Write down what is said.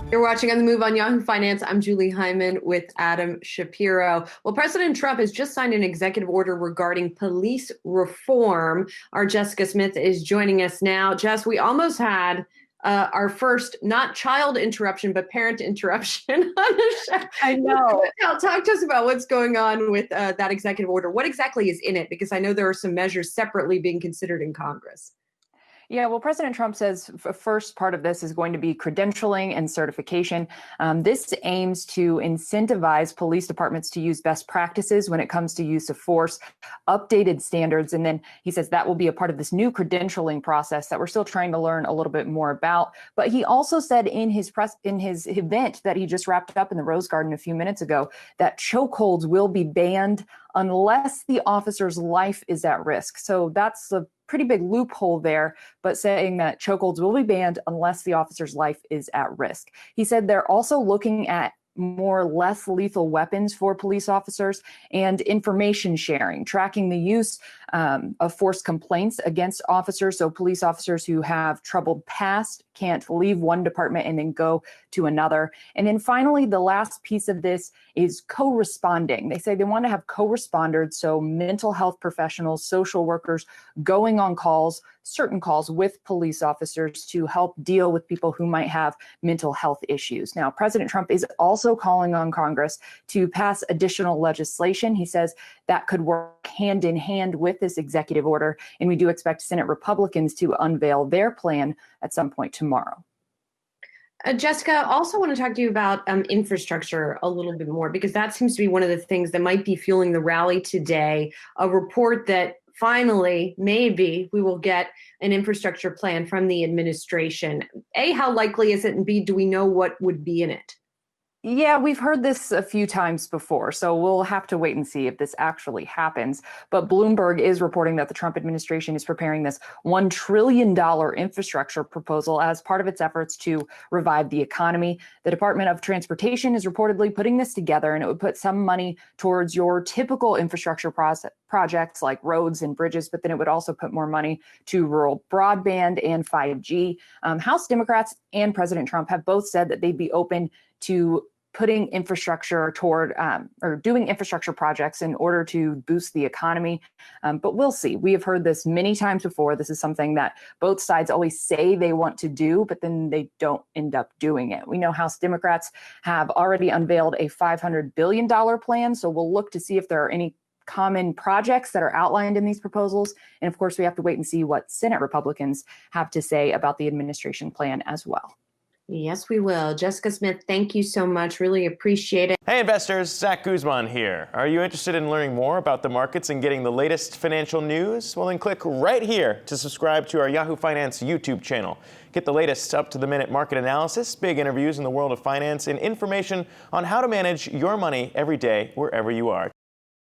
You're watching On the Move on Yahoo Finance. I'm Julie Hyman with Adam Shapiro. Well, President Trump has just signed an executive order regarding police reform. Our Jessica Smith is joining us now. Jess, we almost had our first, not child interruption, but parent interruption on the show. I know. Talk to us about what's going on with that executive order. What exactly is in it? Because I know there are some measures separately being considered in Congress. Yeah, well, President Trump says first part of this is going to be credentialing and certification. This aims to incentivize police departments to use best practices when it comes to use of force, updated standards. And then he says that will be a part of this new credentialing process that we're still trying to learn a little bit more about. But he also said in his event that he just wrapped up in the Rose Garden a few minutes ago that chokeholds will be banned unless the officer's life is at risk. So that's a pretty big loophole there, but saying that chokeholds will be banned unless the officer's life is at risk. He said they're also looking at more less lethal weapons for police officers and information sharing, tracking the use of force complaints against officers. So police officers who have troubled past can't leave one department and then go to another. And then finally, the last piece of this is co-responding. They say they want to have co-responders, so mental health professionals, social workers going on calls, certain calls with police officers to help deal with people who might have mental health issues. Now, President Trump is also calling on Congress to pass additional legislation. He says that could work hand in hand with this executive order, and we do expect Senate Republicans to unveil their plan at some point tomorrow. Jessica, also want to talk to you about infrastructure a little bit more, because that seems to be one of the things that might be fueling the rally today. A report that finally, maybe we will get an infrastructure plan from the administration. A, how likely is it? And B, do we know what would be in it? Yeah, we've heard this a few times before, so we'll have to wait and see if this actually happens. But Bloomberg is reporting that the Trump administration is preparing this $1 trillion infrastructure proposal as part of its efforts to revive the economy. The Department of Transportation is reportedly putting this together, and it would put some money towards your typical infrastructure projects like roads and bridges, but then it would also put more money to rural broadband and 5G. House Democrats and President Trump have both said that they'd be open to putting infrastructure toward or doing infrastructure projects in order to boost the economy. But we'll see. We have heard this many times before. This is something that both sides always say they want to do, but then they don't end up doing it. We know House Democrats have already unveiled a $500 billion plan. So we'll look to see if there are any common projects that are outlined in these proposals. And of course, we have to wait and see what Senate Republicans have to say about the administration plan as well. Yes, we will. Jessica Smith, thank you so much. Really appreciate it. Hey investors, Zach Guzman here. Are you interested in learning more about the markets and getting the latest financial news? Well, then click right here to subscribe to our Yahoo Finance YouTube channel. Get the latest up-to-the-minute market analysis, big interviews in the world of finance, and information on how to manage your money every day wherever you are.